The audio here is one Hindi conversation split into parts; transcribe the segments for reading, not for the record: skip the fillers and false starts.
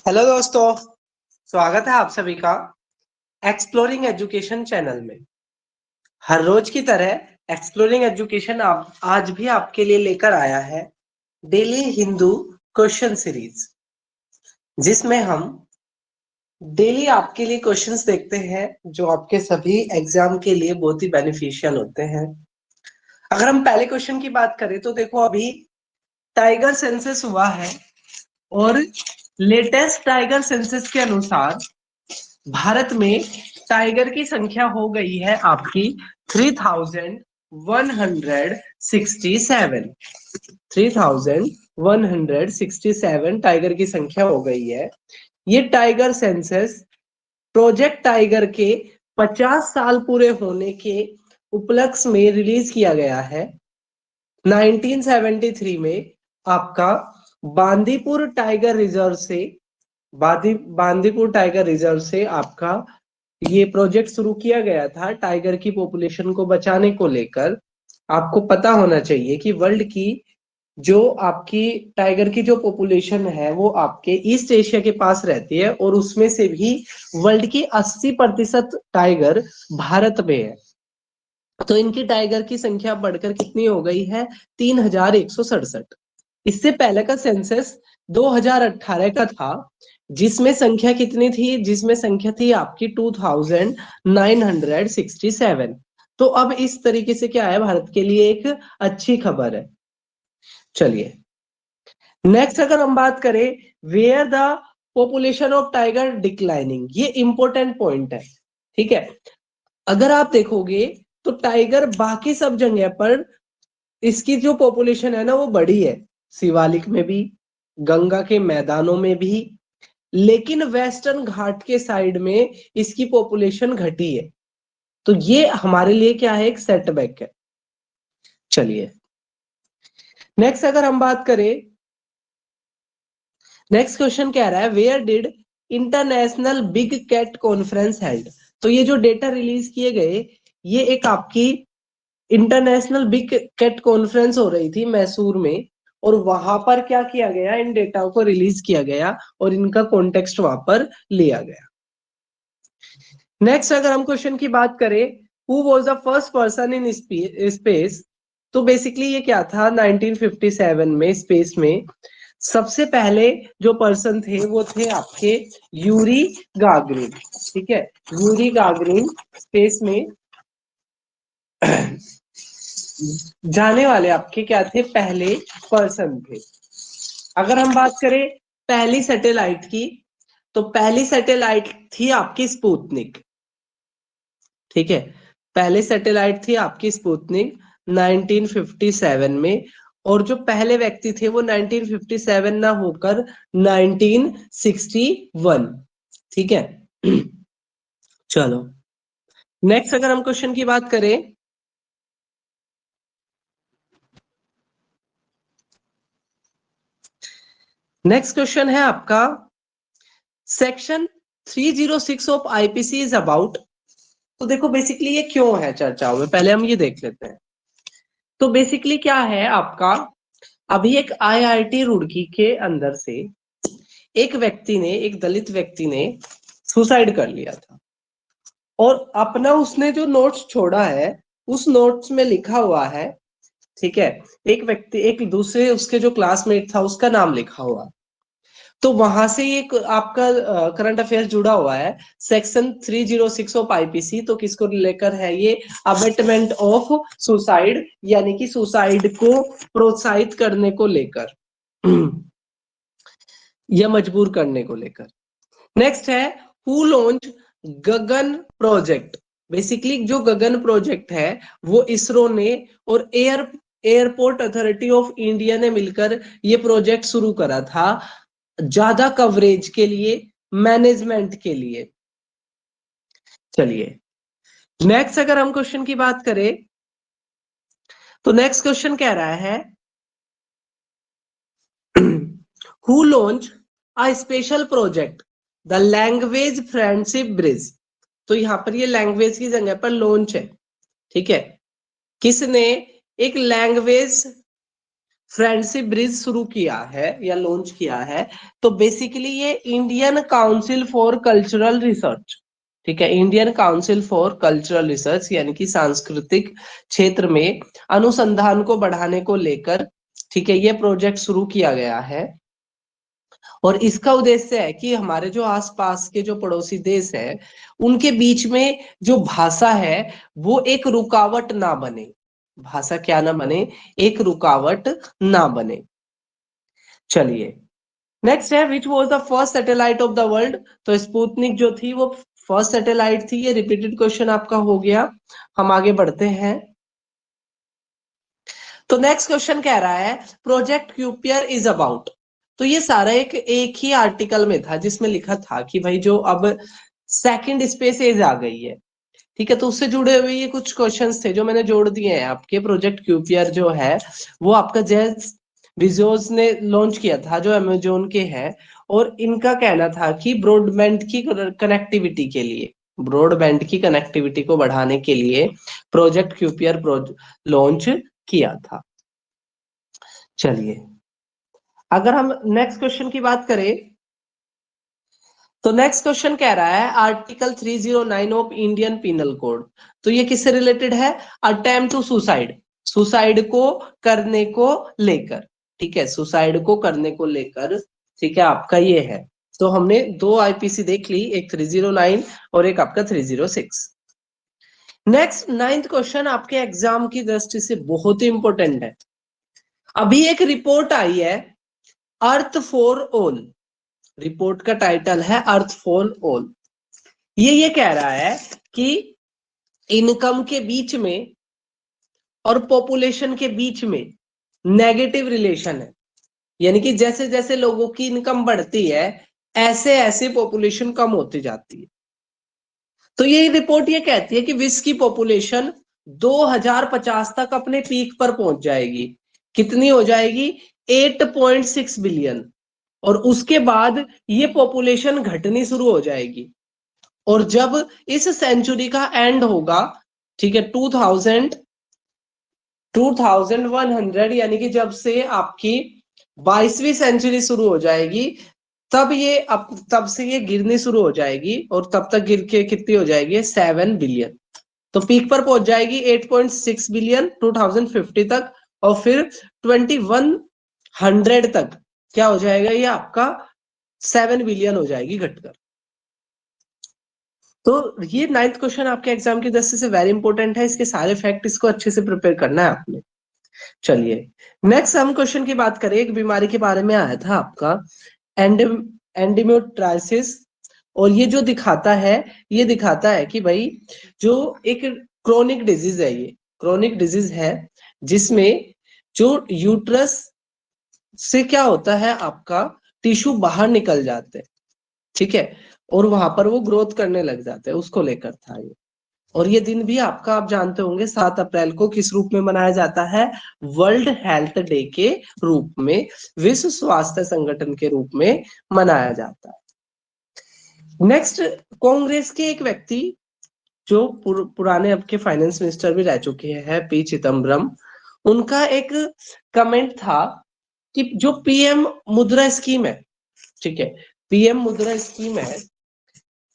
हेलो दोस्तों, स्वागत है आप सभी का एक्सप्लोरिंग एजुकेशन चैनल में। हर रोज की तरह एक्सप्लोरिंग एजुकेशन आज भी आपके लिए लेकर आया है डेली हिंदू क्वेश्चन सीरीज, जिसमें हम डेली आपके लिए क्वेश्चंस देखते हैं जो आपके सभी एग्जाम के लिए बहुत ही बेनिफिशियल होते हैं। अगर हम पहले क्वेश्चन की बात करें तो देखो, अभी टाइगर सेंसस हुआ है और लेटेस्ट टाइगर सेंसस के अनुसार भारत में टाइगर की संख्या हो गई है आपकी 3167। 3167 टाइगर की संख्या हो गई है। ये टाइगर सेंसस प्रोजेक्ट टाइगर के 50 साल पूरे होने के उपलक्ष्य में रिलीज किया गया है। 1973 में आपका बांदीपुर टाइगर रिजर्व से बांदीपुर टाइगर रिजर्व से आपका ये प्रोजेक्ट शुरू किया गया था टाइगर की पॉपुलेशन को बचाने को लेकर। आपको पता होना चाहिए कि वर्ल्ड की जो आपकी टाइगर की जो पॉपुलेशन है वो आपके ईस्ट एशिया के पास रहती है, और उसमें से भी वर्ल्ड की 80% टाइगर भारत में है। तो इनकी टाइगर की संख्या बढ़कर कितनी हो गई है? 3167। इससे पहले का सेंसस 2018 का था, जिसमें संख्या कितनी थी? जिसमें संख्या थी आपकी 2967। तो अब इस तरीके से क्या है, भारत के लिए एक अच्छी खबर है। चलिए नेक्स्ट अगर हम बात करें, where the population of tiger declining, ये इंपॉर्टेंट पॉइंट है। ठीक है, अगर आप देखोगे तो टाइगर बाकी सब जगह पर इसकी जो पॉपुलेशन है ना वो बड़ी है, शिवालिक में भी, गंगा के मैदानों में भी, लेकिन वेस्टर्न घाट के साइड में इसकी पॉपुलेशन घटी है। तो ये हमारे लिए क्या है? एक सेटबैक है। चलिए नेक्स्ट अगर हम बात करें, नेक्स्ट क्वेश्चन कह रहा है where did international big cat conference held. तो ये जो डेटा रिलीज किए गए, ये एक आपकी इंटरनेशनल बिग कैट कॉन्फ्रेंस हो रही थी मैसूर में, और वहां पर क्या किया गया? इन डेटा को रिलीज किया गया और इनका कॉन्टेक्स्ट वहां पर लिया गया। नेक्स्ट अगर हम क्वेश्चन की बात करें, who was the first person in space. तो बेसिकली ये क्या था? 1957 में स्पेस में सबसे पहले जो पर्सन थे वो थे आपके यूरी गागरिन। ठीक है, यूरी गागरिन स्पेस में जाने वाले आपके क्या थे? पहले पर्सन थे। अगर हम बात करें पहली सैटेलाइट की, तो पहली सैटेलाइट थी आपकी स्पुतनिक। ठीक है, पहले सैटेलाइट थी आपकी स्पुतनिक 1957 में, और जो पहले व्यक्ति थे वो 1957 ना होकर 1961। ठीक है चलो नेक्स्ट अगर हम क्वेश्चन की बात करें, नेक्स्ट क्वेश्चन है आपका section 306 of IPC is about. तो देखो बेसिकली ये क्यों है चर्चाओं में, पहले हम ये देख लेते हैं। तो बेसिकली क्या है आपका, अभी एक आईआईटी रुड़की के अंदर से एक व्यक्ति ने, एक दलित व्यक्ति ने सुसाइड कर लिया था, और अपना उसने जो नोट्स छोड़ा है उस नोट्स में लिखा हुआ है, ठीक है, एक व्यक्ति, एक दूसरे उसके जो क्लासमेट था उसका नाम लिखा हुआ। तो वहां से एक आपका करंट अफेयर जुड़ा हुआ है, सेक्शन 306 ऑफ आईपीसी। तो किसको लेकर है ये? अबेटमेंट ऑफ सुसाइड, यानी कि सुसाइड को प्रोत्साहित करने को लेकर या मजबूर करने को लेकर। नेक्स्ट है who launch Gagan project. Basically जो गगन प्रोजेक्ट है वो इसरो ने और एयरपोर्ट अथॉरिटी ऑफ इंडिया ने मिलकर ये प्रोजेक्ट शुरू करा था, ज्यादा कवरेज के लिए, मैनेजमेंट के लिए। चलिए नेक्स्ट अगर हम क्वेश्चन की बात करें, तो नेक्स्ट क्वेश्चन कह रहा है who launch a special project the language friendship bridge. तो यहां पर ये लैंग्वेज की जगह पर लॉन्च है। ठीक है, किसने एक लैंग्वेज फ्रेंडशिप ब्रिज शुरू किया है या लॉन्च किया है, तो बेसिकली ये Indian council for cultural research, ठीक है, Indian council for cultural research यानी कि सांस्कृतिक क्षेत्र में अनुसंधान को बढ़ाने को लेकर, ठीक है, ये प्रोजेक्ट शुरू किया गया है। और इसका उद्देश्य है कि हमारे जो आसपास के जो पड़ोसी देश है उनके बीच में जो भाषा है वो एक रुकावट ना बने, भाषा क्या ना बने, एक रुकावट ना बने। चलिए नेक्स्ट है, which was the first satellite of the world. तो स्पुतनिक जो थी वो फर्स्ट सैटेलाइट थी, ये रिपीटेड क्वेश्चन आपका हो गया। हम आगे बढ़ते हैं। तो नेक्स्ट क्वेश्चन कह रहा है प्रोजेक्ट क्यूपियर इज अबाउट। तो ये सारा एक ही आर्टिकल में था जिसमें लिखा था कि भाई जो अब सेकंड स्पेस एज आ गई है, ठीक है, तो उससे जुड़े हुए ये कुछ क्वेश्चंस थे जो मैंने जोड़ दिए हैं आपके। प्रोजेक्ट क्यूपियर जो है वो आपका जेफ बेजोस ने लॉन्च किया था, जो अमेजोन के हैं, और इनका कहना था कि ब्रॉडबैंड की कनेक्टिविटी के लिए, ब्रॉडबैंड की कनेक्टिविटी को बढ़ाने के लिए प्रोजेक्ट क्यूपियर लॉन्च किया था। चलिए अगर हम नेक्स्ट क्वेश्चन की बात करें, तो नेक्स्ट क्वेश्चन कह रहा है article 309 of Indian penal code. तो ये किससे रिलेटेड है? अटेम्प्ट टू सुसाइड, सुसाइड को करने को लेकर, ठीक है, सुसाइड को करने को लेकर, ठीक है, आपका ये है। तो हमने दो आईपीसी देख ली, एक 309 और एक आपका 306। नेक्स्ट नाइन्थ क्वेश्चन आपके एग्जाम की दृष्टि से बहुत ही इंपॉर्टेंट है। अभी एक रिपोर्ट आई है अर्थ फॉर ऑल, रिपोर्ट का टाइटल है अर्थ फॉर ऑल। ये कह रहा है कि इनकम के बीच में और पॉपुलेशन के बीच में नेगेटिव रिलेशन है, यानी कि जैसे जैसे लोगों की इनकम बढ़ती है ऐसे ऐसे पॉपुलेशन कम होती जाती है। तो ये रिपोर्ट ये कहती है कि विश्व की पॉपुलेशन 2050 तक अपने पीक पर पहुंच जाएगी। कितनी हो जाएगी? 8.6 बिलियन। और उसके बाद ये पॉपुलेशन घटनी शुरू हो जाएगी। और जब इस सेंचुरी का एंड होगा, ठीक है, 2100 यानी कि जब से आपकी 22वीं सेंचुरी शुरू हो जाएगी, तब से ये गिरनी शुरू हो जाएगी, और तब तक गिर के कितनी हो जाएगी? 7 बिलियन। तो पीक पर पहुंच जाएगी 8.6 बिलियन 2050 तक, और फिर 2100 तक क्या हो जाएगा? ये आपका 7 बिलियन हो जाएगी घटकर। तो ये नाइन्थ क्वेश्चन आपके एग्जाम की दृष्टि से वेरी इंपॉर्टेंट है, इसके सारे फैक्ट इसको अच्छे से प्रिपेयर करना है आपने। चलिए नेक्स्ट हम क्वेश्चन की बात करें, एक बीमारी के बारे में आया था आपका एंडोमेट्राइसिस। और ये जो दिखाता है, ये दिखाता है कि भाई जो एक क्रोनिक डिजीज है, ये क्रोनिक डिजीज है जिसमें जो यूट्रस से क्या होता है, आपका टिश्यू बाहर निकल जाते हैं, ठीक है, और वहां पर वो ग्रोथ करने लग जाते हैं, उसको लेकर था ये। और ये दिन भी आपका आप जानते होंगे 7 अप्रैल को किस रूप में मनाया जाता है? वर्ल्ड हेल्थ डे के रूप में, विश्व स्वास्थ्य संगठन के रूप में मनाया जाता है। नेक्स्ट, कांग्रेस के एक व्यक्ति जो पुराने अब के फाइनेंस मिनिस्टर भी रह चुके हैं, पी चिदम्बरम, उनका एक कमेंट था कि जो पीएम मुद्रा स्कीम है, ठीक है, पीएम मुद्रा स्कीम है,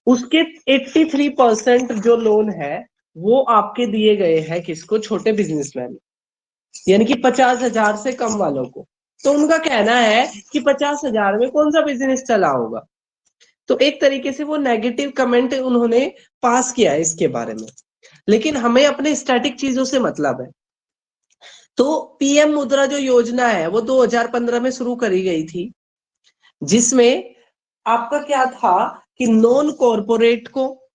उसके 83% जो लोन है वो आपके दिए गए हैं किसको? छोटे बिजनेसमैन, यानी कि 50,000 से कम वालों को। तो उनका कहना है कि 50,000 में कौन सा बिजनेस चला होगा। तो एक तरीके से वो नेगेटिव कमेंट उन्होंने पास किया है इसके बारे में, लेकिन हमें अपने स्टैटिक चीजों से मतलब है। तो पीएम मुद्रा जो योजना है वो 2015 में शुरू करी गई थी, जिसमें आपका क्या था कि नॉन कॉरपोरेट को,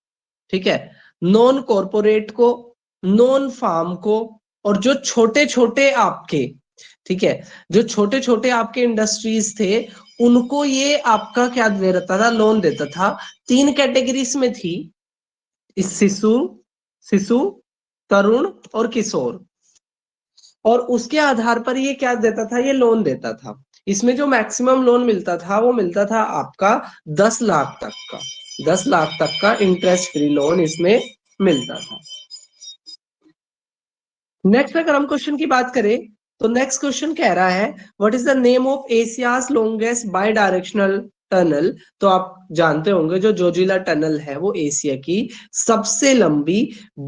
ठीक है, नॉन कॉरपोरेट को, नॉन फार्म को, और जो छोटे छोटे आपके, ठीक है, जो छोटे छोटे आपके इंडस्ट्रीज थे उनको ये आपका क्या देता था? लोन देता था। 3 कैटेगरीज में थी, शिशु शिशु तरुण और किशोर। और उसके आधार पर ये क्या देता था? ये लोन देता था। इसमें जो मैक्सिमम लोन मिलता था वो मिलता था आपका 10 लाख तक का, 10 लाख तक का इंटरेस्ट फ्री लोन इसमें मिलता था। नेक्स्ट अगर हम क्वेश्चन की बात करें, तो नेक्स्ट क्वेश्चन कह रहा है what is the name of Asia's longest by directional tunnel. तो आप जानते होंगे जो जोजिला टनल है वो एशिया की सबसे लंबी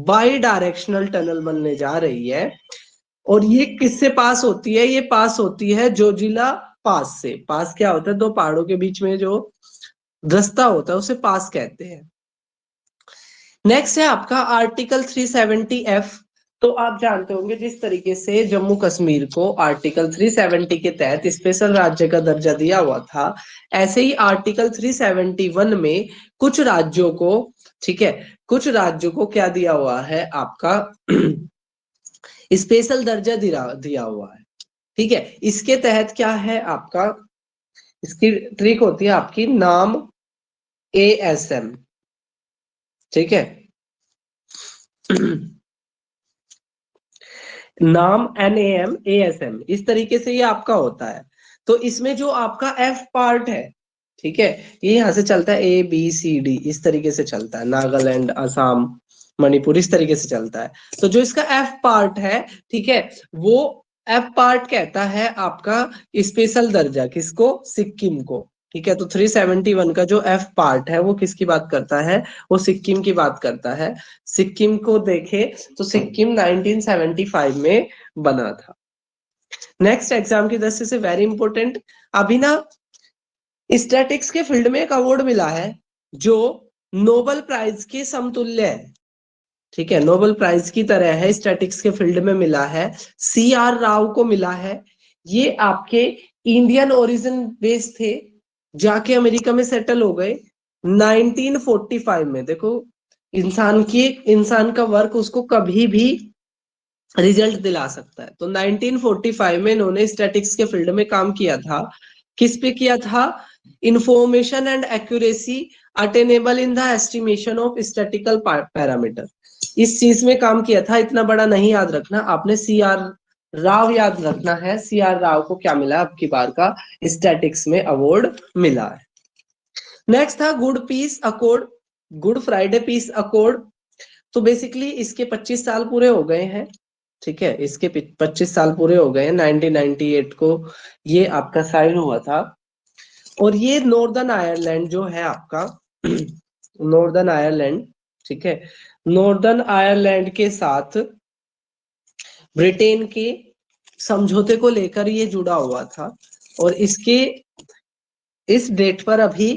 बाई डायरेक्शनल टनल बनने जा रही है। और ये किससे पास होती है? ये पास होती है जोजिला पास से। पास क्या होता है? दो पहाड़ों के बीच में जो रास्ता होता है उसे पास कहते हैं। नेक्स्ट है आपका आर्टिकल 370F। तो आप जानते होंगे जिस तरीके से जम्मू कश्मीर को आर्टिकल 370 के तहत स्पेशल राज्य का दर्जा दिया हुआ था, ऐसे ही आर्टिकल 371 में कुछ राज्यों को, ठीक है, कुछ राज्यों को क्या दिया हुआ है आपका स्पेशल दर्जा दिया हुआ है। ठीक है, इसके तहत क्या है आपका, इसकी ट्रिक होती है आपकी नाम ASM। ठीक है नाम NAM ASM, इस तरीके से ये आपका होता है। तो इसमें जो आपका F पार्ट है, ठीक है, ये यहां से चलता है ABCD, इस तरीके से चलता है, नागालैंड, असम, मणिपुर, इस तरीके से चलता है। तो जो इसका F पार्ट है, ठीक है, वो F पार्ट कहता है आपका स्पेशल दर्जा किसको? सिक्किम को। ठीक है, तो 371 का जो F पार्ट है वो किसकी बात करता है? वो सिक्किम की बात करता है। सिक्किम को देखे तो सिक्किम 1975 में बना था। नेक्स्ट एग्जाम की दृष्टि से वेरी इंपॉर्टेंट, अभी ना स्टैटिक्स के फील्ड में एक अवार्ड मिला है जो नोबेल प्राइज के समतुल्य है। ठीक है, नोबेल प्राइज की तरह है, स्टैटिक्स के फील्ड में मिला है, CR राव को मिला है। ये आपके इंडियन ओरिजिन बेस थे, जाके अमेरिका में सेटल हो गए 1945 में। देखो इंसान का वर्क उसको कभी भी रिजल्ट दिला सकता है। तो 1945 में इन्होंने स्टैटिक्स के फील्ड में काम किया था। किस पे किया था? Information and accuracy attainable in the estimation of statistical parameter, इस चीज में काम किया था। इतना बड़ा नहीं याद रखना, आपने CR राव याद रखना है। CR राव को क्या मिला अब की बार का स्टैटिक्स में अवार्ड मिला है। नेक्स्ट था good peace accord, good Friday peace accord. तो बेसिकली इसके 25 साल पूरे हो गए हैं। ठीक है, इसके 25 साल पूरे हो गए हैं। 1998 को ये आपका साइन हुआ था। और ये नॉर्दर्न आयरलैंड जो है आपका नॉर्दर्न आयरलैंड, ठीक है, नॉर्दर्न आयरलैंड के साथ ब्रिटेन के समझौते को लेकर ये जुड़ा हुआ था। और इसके इस डेट पर अभी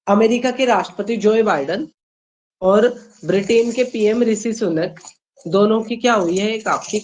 अमेरिका के राष्ट्रपति जो बाइडेन और ब्रिटेन के PM ऋषि सुनक दोनों की क्या हुई है, एक आपकी